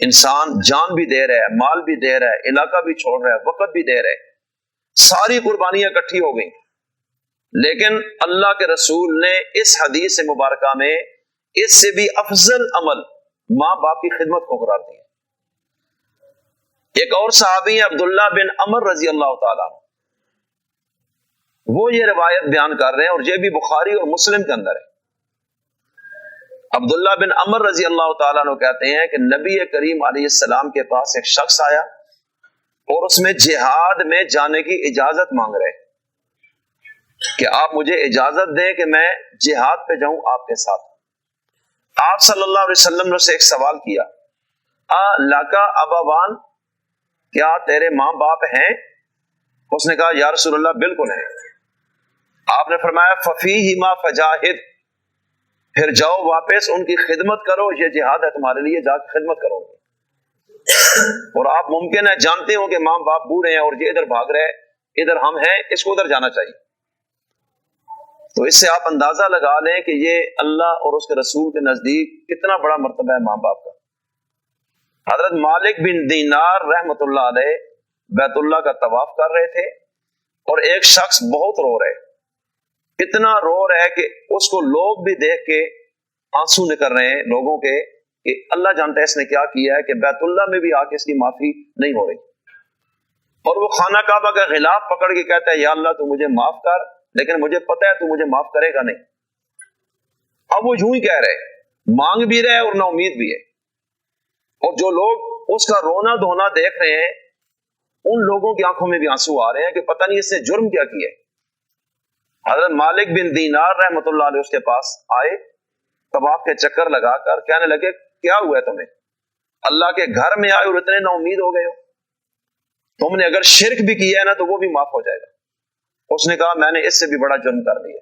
انسان جان بھی دے رہا ہے، مال بھی دے رہا ہے، علاقہ بھی چھوڑ رہا ہے، وقت بھی دے رہا ہے، ساری قربانیاں اکٹھی ہو گئیں، لیکن اللہ کے رسول نے اس حدیث مبارکہ میں اس سے بھی افضل عمل ماں باپ کی خدمت کو قرار دیا۔ ایک اور صحابی ہیں عبداللہ بن عمر رضی اللہ تعالیٰ عنہ، وہ یہ روایت بیان کر رہے ہیں اور یہ بھی بخاری اور مسلم کے اندر ہے۔ عبداللہ بن عمر رضی اللہ تعالیٰ عنہ کہتے ہیں کہ نبی کریم علیہ السلام کے پاس ایک شخص آیا اور اس میں جہاد میں جانے کی اجازت مانگ رہے کہ آپ مجھے اجازت دیں کہ میں جہاد پہ جاؤں آپ کے ساتھ۔ آپ صلی اللہ علیہ وسلم نے اسے ایک سوال کیا لَکَ أَبَوَانِ، کیا تیرے ماں باپ ہیں؟ اس نے کہا یا رسول اللہ بالکل ہیں۔ آپ نے فرمایا فَفِيهِمَا فَجَاهِدْ، پھر جاؤ واپس ان کی خدمت کرو، یہ جہاد ہے تمہارے لیے، جا کے خدمت کرو۔ اور آپ ممکن ہے جانتے ہو کہ ماں باپ بوڑھے ہیں اور یہ ادھر بھاگ رہے، ادھر ہم ہیں، اس کو ادھر جانا چاہیے۔ تو اس سے آپ اندازہ لگا لیں کہ یہ اللہ اور اس کے رسول کے نزدیک کتنا بڑا مرتبہ ہے ماں باپ کا۔ حضرت مالک بن دینار رحمت اللہ علیہ بیت اللہ کا طواف کر رہے تھے اور ایک شخص بہت رو رہے، اتنا رو رہے کہ اس کو لوگ بھی دیکھ کے آنسو نکل رہے ہیں لوگوں کے، کہ اللہ جانتا ہے اس نے کیا کیا ہے کہ بیت اللہ میں بھی آ کے اس کی معافی نہیں ہو رہی، اور وہ خانہ کعبہ کا غلاف پکڑ کے کہتا ہے یا اللہ تو مجھے معاف کر، لیکن مجھے پتہ ہے تو مجھے معاف کرے گا نہیں۔ اب وہ یوں ہی کہہ رہے، مانگ بھی رہے اور نا امید بھی ہے، اور جو لوگ اس کا رونا دھونا دیکھ رہے ہیں ان لوگوں کی آنکھوں میں بھی آنسو آ رہے ہیں کہ پتہ نہیں اس نے جرم کیا کیا ہے حضرت مالک بن دینار رحمۃ اللہ علیہ اس کے پاس آئے، طواف کے چکر لگا کر کہنے لگے کیا ہوا ہے تمہیں؟ اللہ کے گھر میں آئے اور اتنے نا امید ہو گئے ہو، تم نے اگر شرک بھی کیا ہے نا تو وہ بھی معاف ہو جائے گا۔ اس نے کہا میں نے اس سے بھی بڑا جرم کر لیا۔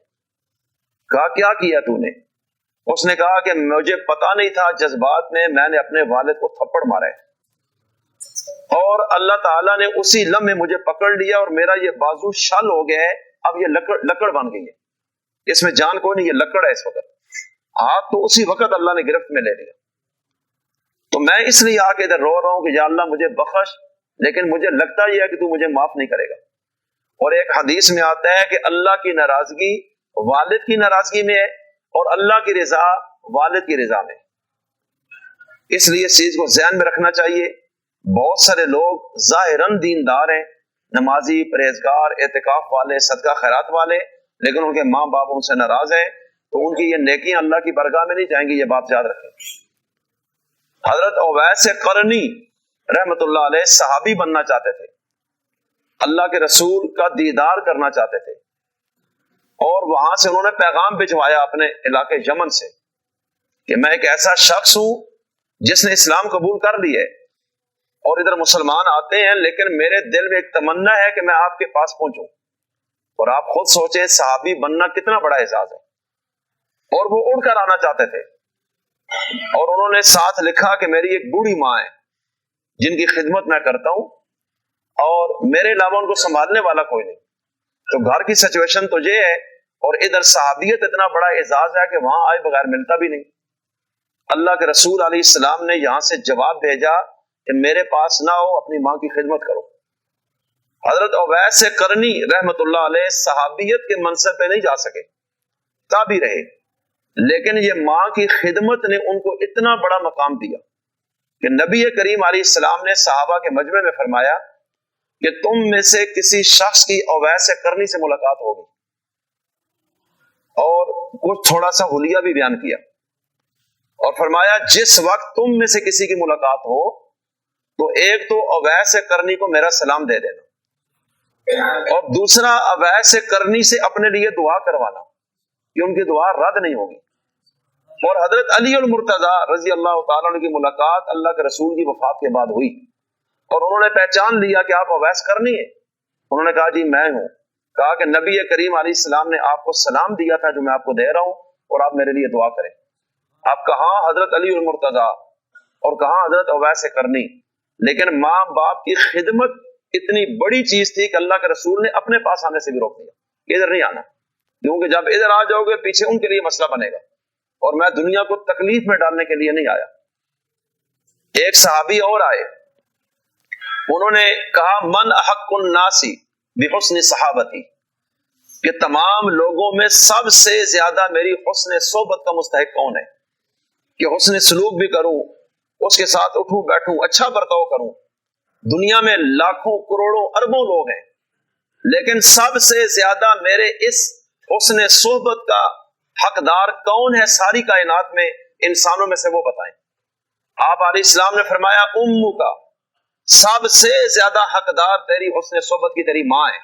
کہا کیا کیا تو نے؟ اس نے کہا کہ مجھے پتا نہیں تھا، جذبات میں نے اپنے والد کو تھپڑ مارا ہے اور اللہ تعالیٰ نے اسی لمحے مجھے پکڑ لیا اور میرا یہ بازو شل ہو گیا ہے، اب یہ لکڑ بن گئی ہے، اس میں جان کوئی نہیں، یہ لکڑ ہے اس وقت، ہاتھ تو اسی وقت اللہ نے گرفت میں لے لیا۔ تو میں اس لیے آ کے ادھر رو رہا ہوں کہ یا اللہ مجھے بخش، لیکن مجھے لگتا یہ ہے کہ تو مجھے معاف نہیں کرے گا۔ اور ایک حدیث میں آتا ہے کہ اللہ کی ناراضگی والد کی ناراضگی میں ہے اور اللہ کی رضا والد کی رضا میں، اس لیے اس چیز کو ذہن میں رکھنا چاہیے۔ بہت سارے لوگ ظاہراً دیندار ہیں، نمازی، پرہیزگار، اعتکاف والے، صدقہ خیرات والے، لیکن ان کے ماں باپ ان سے ناراض ہیں، تو ان کی یہ نیکیاں اللہ کی برگاہ میں نہیں جائیں گی، یہ بات یاد رکھیں۔ حضرت اویس قرنی رحمت اللہ علیہ صحابی بننا چاہتے تھے، اللہ کے رسول کا دیدار کرنا چاہتے تھے، اور وہاں سے انہوں نے پیغام بھجوایا اپنے علاقے یمن سے کہ میں ایک ایسا شخص ہوں جس نے اسلام قبول کر لی ہے اور ادھر مسلمان آتے ہیں، لیکن میرے دل میں ایک تمنا ہے کہ میں آپ کے پاس پہنچوں۔ اور آپ خود سوچیں صحابی بننا کتنا بڑا اعزاز ہے، اور وہ اڑ کر آنا چاہتے تھے، اور انہوں نے ساتھ لکھا کہ میری ایک بوڑھی ماں ہے جن کی خدمت میں کرتا ہوں اور میرے علاوہ ان کو سنبھالنے والا کوئی نہیں، تو گھر کی سچویشن تو یہ ہے، اور ادھر صحابیت اتنا بڑا اعزاز ہے کہ وہاں آئے بغیر ملتا بھی نہیں۔ اللہ کے رسول علیہ السلام نے یہاں سے جواب بھیجا کہ میرے پاس نہ ہو، اپنی ماں کی خدمت کرو۔ حضرت اویس قرنی رحمت اللہ علیہ صحابیت کے منصب پہ نہیں جا سکے، تابعی رہے، لیکن یہ ماں کی خدمت نے ان کو اتنا بڑا مقام دیا کہ نبی کریم علیہ السلام نے صحابہ کے مجمع میں فرمایا کہ تم میں سے کسی شخص کی اویس قرنی سے ملاقات ہوگی، اور کچھ تھوڑا سا حلیہ بھی بیان کیا، اور فرمایا جس وقت تم میں سے کسی کی ملاقات ہو تو ایک تو اویس قرنی کو میرا سلام دے دینا، اور دوسرا اویس قرنی سے اپنے لیے دعا کروانا کہ ان کی دعا رد نہیں ہوگی۔ اور حضرت علی المرتضیٰ رضی اللہ تعالیٰ عنہ کی ملاقات اللہ کے رسول کی وفات کے بعد ہوئی، اور انہوں نے پہچان لیا کہ آپ اویس قرنی ہیں۔ انہوں نے کہا جی میں ہوں۔ کہا کہ نبی کریم علیہ السلام نے آپ کو سلام دیا تھا جو میں آپ کو دے رہا ہوں، اور آپ میرے لیے دعا کریں۔ آپ کہاں حضرت علی المرتضیٰ اور کہاں حضرت اویس قرنی، لیکن ماں باپ کی خدمت اتنی بڑی چیز تھی کہ اللہ کے رسول نے اپنے پاس آنے سے بھی روک دیا کہ ادھر نہیں آنا، کیونکہ جب ادھر آ جاؤ گے پیچھے ان کے لیے مسئلہ بنے گا، اور میں دنیا کو تکلیف میں ڈالنے کے لیے نہیں آیا۔ ایک صحابی اور آئے، انہوں نے کہا من احق الناس بحسن صحابتی، کہ تمام لوگوں میں سب سے زیادہ میری حسن صحبت کا مستحق کون ہے، کہ حسن سلوک بھی کروں، اس کے ساتھ اٹھوں بیٹھوں، اچھا برتاؤ کروں۔ دنیا میں لاکھوں کروڑوں اربوں لوگ ہیں، لیکن سب سے زیادہ میرے اس حسن صحبت کا حقدار کون ہے ساری کائنات میں، انسانوں میں سے وہ بتائیں۔ آپ علیہ السلام نے فرمایا امو کا، سب سے زیادہ حقدار تیری حسن صحبت کی تیری ماں ہے۔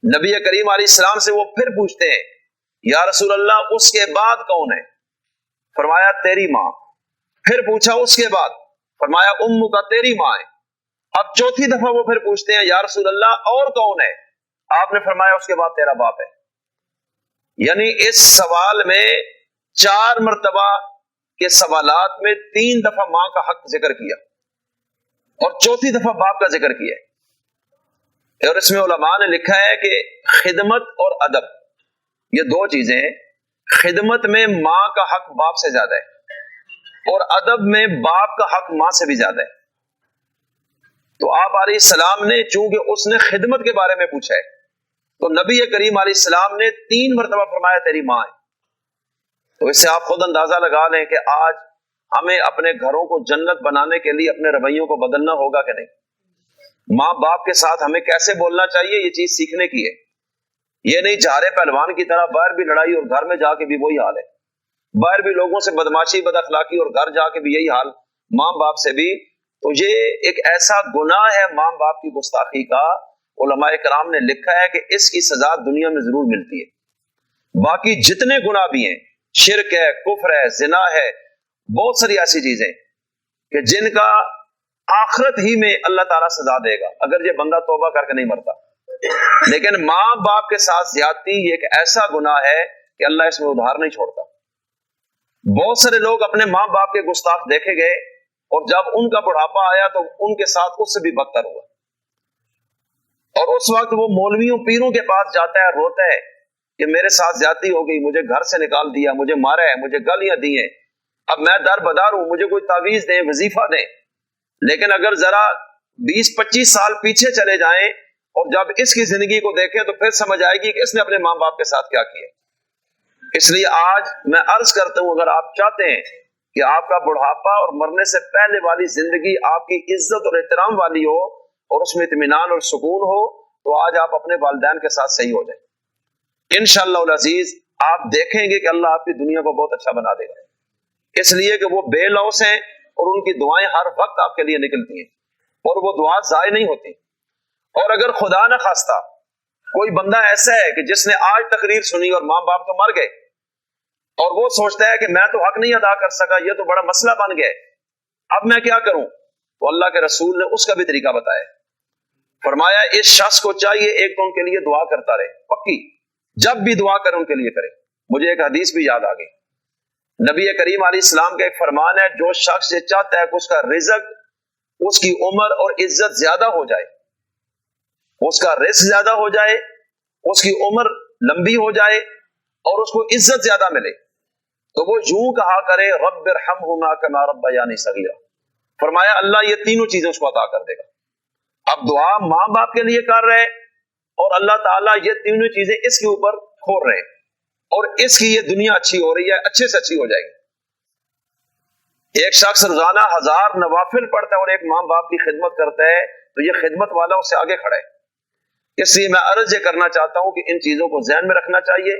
نبی کریم علیہ السلام سے وہ پھر پوچھتے ہیں یا رسول اللہ اس کے بعد کون ہے؟ فرمایا تیری ماں۔ پھر پوچھا اس کے بعد، فرمایا امو کا، تیری ماں ہے۔ اب چوتھی دفعہ وہ پھر پوچھتے ہیں یا رسول اللہ اور کون ہے؟ آپ نے فرمایا اس کے بعد تیرا باپ ہے۔ یعنی اس سوال میں 4 مرتبہ کے سوالات میں 3 دفعہ ماں کا حق ذکر کیا اور چوتھی دفعہ باپ کا ذکر کیا۔ اور اس میں علماء نے لکھا ہے کہ خدمت اور ادب یہ 2 چیزیں ہیں۔ خدمت میں ماں کا حق باپ سے زیادہ ہے اور ادب میں باپ کا حق ماں سے بھی زیادہ ہے۔ تو آپ علیہ السلام نے چونکہ اس نے خدمت کے بارے میں پوچھا ہے تو نبی کریم علیہ السلام نے 3 مرتبہ فرمایا تیری ماں ہے۔ تو اس سے آپ خود اندازہ لگا لیں کہ آج ہمیں اپنے گھروں کو جنت بنانے کے لیے اپنے رویوں کو بدلنا ہوگا کہ نہیں۔ ماں باپ کے ساتھ ہمیں کیسے بولنا چاہیے یہ چیز سیکھنے کی ہے۔ یہ نہیں جارے پہلوان کی طرح باہر بھی لڑائی اور گھر میں جا کے بھی وہی حال ہے، باہر بھی لوگوں سے بدماشی بد اخلاقی اور گھر جا کے بھی یہی حال، ماں باپ سے بھی۔ تو یہ ایک ایسا گناہ ہے ماں باپ کی گستاخی کا، علماء کرام نے لکھا ہے کہ اس کی سزا دنیا میں ضرور ملتی ہے۔ باقی جتنے گناہ بھی ہیں، شرک ہے، کفر ہے، زنا ہے، بہت ساری ایسی چیزیں کہ جن کا آخرت ہی میں اللہ تعالیٰ سزا دے گا اگر یہ بندہ توبہ کر کے نہیں مرتا۔ لیکن ماں باپ کے ساتھ زیادتی یہ ایک ایسا گناہ ہے کہ اللہ اس میں ادھار نہیں چھوڑتا۔ بہت سارے لوگ اپنے ماں باپ کے گستاخ دیکھے گئے اور جب ان کا بڑھاپا آیا تو ان کے ساتھ اس سے بھی بدتر ہوا، اور اس وقت وہ مولویوں پیروں کے پاس جاتا ہے، روتا ہے کہ میرے ساتھ زیادتی ہو گئی، مجھے گھر سے نکال دیا، مجھے مارا ہے، مجھے گالیاں دی ہیں، اب میں در بدار ہوں، مجھے کوئی تعویذ دیں، وظیفہ دیں۔ لیکن اگر ذرا 20-25 سال پیچھے چلے جائیں اور جب اس کی زندگی کو دیکھیں تو پھر سمجھ آئے گی کہ اس نے اپنے ماں باپ کے ساتھ کیا کیا۔ اس لیے آج میں عرض کرتا ہوں، اگر آپ چاہتے ہیں کہ آپ کا بڑھاپا اور مرنے سے پہلے والی زندگی آپ کی عزت اور احترام والی ہو اور اس میں اطمینان اور سکون ہو، تو آج آپ اپنے والدین کے ساتھ صحیح ہو جائیں۔ انشاءاللہ العزیز آپ دیکھیں گے کہ اللہ آپ کی دنیا کو بہت اچھا بنا دے گا، اس لیے کہ وہ بے لوث ہیں اور ان کی دعائیں ہر وقت آپ کے لیے نکلتی ہیں اور وہ دعا ضائع نہیں ہوتی۔ اور اگر خدا نہ خواستہ کوئی بندہ ایسا ہے کہ جس نے آج تقریر سنی اور ماں باپ تو مر گئے اور وہ سوچتا ہے کہ میں تو حق نہیں ادا کر سکا، یہ تو بڑا مسئلہ بن گیا، اب میں کیا کروں؟ تو اللہ کے رسول نے اس کا بھی طریقہ بتایا، فرمایا اس شخص کو چاہیے ایک تو ان کے لیے دعا کرتا رہے، پکی جب بھی دعا کرے ان کے لیے کرے۔ مجھے ایک حدیث بھی یاد آ گئی، نبی کریم علیہ السلام کا ایک فرمان ہے، جو شخص یہ چاہتا ہے کہ اس کا رزق، اس کی عمر اور عزت زیادہ ہو جائے، اس کا رزق زیادہ ہو جائے، اس کی عمر لمبی ہو جائے اور اس کو عزت زیادہ ملے، تو وہ یوں کہا کرے رب ارحمہما کما ربیانی صغیرا۔ فرمایا اللہ یہ تینوں چیزیں اس کو عطا کر دے گا۔ اب دعا ماں باپ کے لیے کر رہے اور اللہ تعالیٰ یہ تینوں چیزیں اس کے اوپر کھول رہے اور اس کی یہ دنیا اچھی ہو رہی ہے، اچھے سے اچھی ہو جائے گی۔ ایک شخص روزانہ 1000 نوافل پڑھتا ہے اور ایک ماں باپ کی خدمت کرتا ہے تو یہ خدمت والا اس سے آگے کھڑا ہے۔ اس لیے میں عرض یہ کرنا چاہتا ہوں کہ ان چیزوں کو ذہن میں رکھنا چاہیے،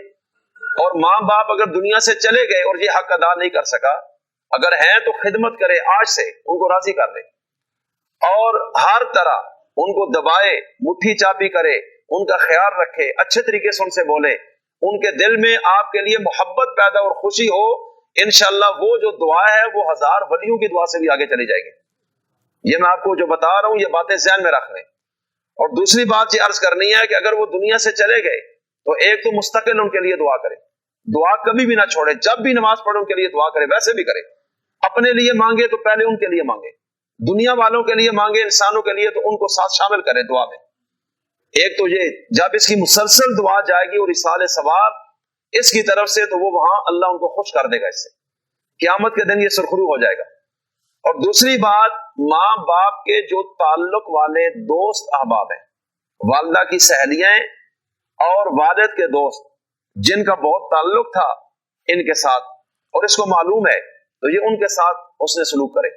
اور ماں باپ اگر دنیا سے چلے گئے اور یہ حق ادا نہیں کر سکا، اگر ہیں تو خدمت کرے، آج سے ان کو راضی کر لے اور ہر طرح ان کو دبائے، مٹھی چاپی کرے، ان کا خیال رکھے، اچھے طریقے سے ان سے بولے، ان کے دل میں آپ کے لیے محبت پیدا اور خوشی ہو، انشاءاللہ وہ جو دعا ہے وہ 1000 ولیوں کی دعا سے بھی آگے چلی جائے گی۔ یہ میں آپ کو جو بتا رہا ہوں یہ باتیں ذہن میں رکھ لیں۔ اور دوسری بات یہ عرض کرنی ہے کہ اگر وہ دنیا سے چلے گئے تو ایک تو مستقل ان کے لیے دعا کرے، دعا کبھی بھی نہ چھوڑے، جب بھی نماز پڑھے ان کے لیے دعا کرے، ویسے بھی کرے، اپنے لیے مانگے تو پہلے ان کے لیے مانگے، دنیا والوں کے لیے مانگے، انسانوں کے لیے تو ان کو ساتھ شامل کرے دعا میں۔ ایک تو یہ جب اس کی مسلسل دعا جائے گی اور اصال ثواب اس کی طرف سے، تو وہ وہاں اللہ ان کو خوش کر دے گا، اس سے قیامت کے دن یہ سرخرو ہو جائے گا۔ اور دوسری بات، ماں باپ کے جو تعلق والے دوست احباب ہیں، والدہ کی سہیلیاں اور والد کے دوست جن کا بہت تعلق تھا ان کے ساتھ اور اس کو معلوم ہے، تو یہ ان کے ساتھ اس نے سلوک کرے،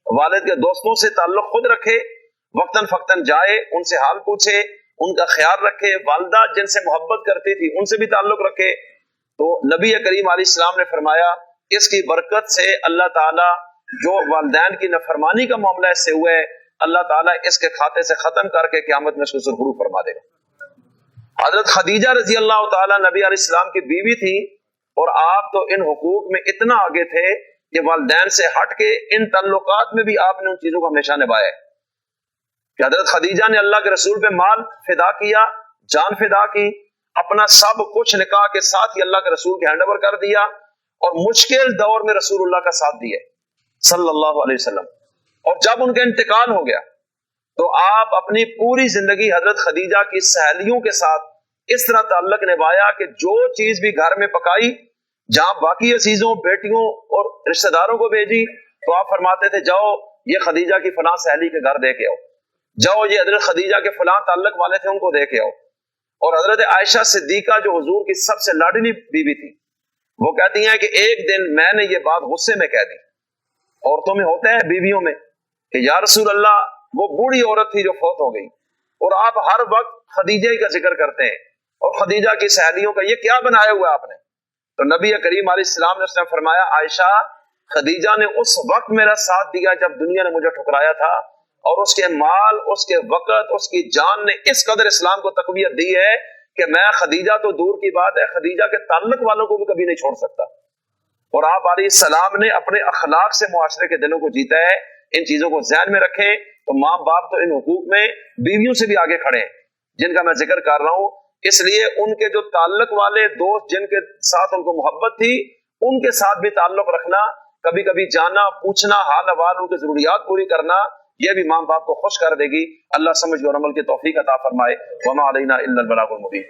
والد کے دوستوں سے تعلق خود رکھے، وقتاً فقتاً جائے، ان سے حال پوچھے، ان کا خیال رکھے، والدہ جن سے محبت کرتی تھی ان سے بھی تعلق رکھے۔ تو نبی کریم علیہ السلام نے فرمایا اس کی برکت سے اللہ تعالیٰ جو والدین کی نافرمانی کا معاملہ اس سے ہوا ہے، اللہ تعالیٰ اس کے کھاتے سے ختم کر کے قیامت میں اس کو سرخرو فرما دے گا۔ حضرت خدیجہ رضی اللہ تعالیٰ نبی علیہ السلام کی بیوی تھی، اور آپ تو ان حقوق میں اتنا آگے تھے کہ والدین سے ہٹ کے ان تعلقات میں بھی آپ نے ان چیزوں کو ہمیشہ نبھایا ہے کہ حضرت خدیجہ نے اللہ کے رسول پہ مال فدا کیا، جان فدا کی، اپنا سب کچھ نکاح کے ساتھ ہی اللہ کے رسول کے ہینڈ اوور کر دیا، اور مشکل دور میں رسول اللہ کا ساتھ دیا صلی اللہ علیہ وسلم۔ اور جب ان کا انتقال ہو گیا تو آپ اپنی پوری زندگی حضرت خدیجہ کی سہیلیوں کے ساتھ اس طرح تعلق نبھایا کہ جو چیز بھی گھر میں پکائی، جہاں باقی عزیزوں، بیٹیوں اور رشتہ داروں کو بھیجی، تو آپ فرماتے تھے جاؤ یہ خدیجہ کی فلاں سہیلی کے گھر دے کے آؤ، جاؤ یہ حضرت خدیجہ کے فلاں تعلق والے تھے ان کو دے کے آؤ۔ اور حضرت عائشہ صدیقہ جو حضور کی سب سے لاڈلی بیوی تھی، وہ کہتی ہیں کہ ایک دن میں نے یہ بات غصے میں کہہ دی، عورتوں میں ہوتا ہے بیویوں میں، کہ یا رسول اللہ وہ بوڑھی عورت تھی جو فوت ہو گئی، اور آپ ہر وقت خدیجہ کا ذکر کرتے ہیں اور خدیجہ کی سہیلیوں کا، یہ کیا بنایا ہوا آپ نے؟ تو نبی کریم علیہ السلام نے اس نے فرمایا عائشہ، خدیجہ نے اس وقت میرا ساتھ دیا جب دنیا نے مجھے ٹھکرایا تھا، اور اس کے مال، اس کے وقت، اس کی جان نے اس قدر اسلام کو تقویت دی ہے کہ میں خدیجہ تو دور کی بات ہے، خدیجہ کے تعلق والوں کو بھی کبھی نہیں چھوڑ سکتا۔ اور آپ علیہ السلام نے اپنے اخلاق سے معاشرے کے دلوں کو جیتا ہے۔ ان چیزوں کو ذہن میں رکھیں۔ تو ماں باپ تو ان حقوق میں بیویوں سے بھی آگے کھڑے ہیں جن کا میں ذکر کر رہا ہوں، اس لیے ان کے جو تعلق والے دوست جن کے ساتھ ان کو محبت تھی ان کے ساتھ بھی تعلق رکھنا، کبھی کبھی جانا، پوچھنا، حال احوال، ان کی ضروریات پوری کرنا، یہ بھی ماں باپ کو خوش کر دے گی۔ اللہ سمجھ اور عمل کی توفیق عطا فرمائے۔ وما علینا الا البلاغ المبین۔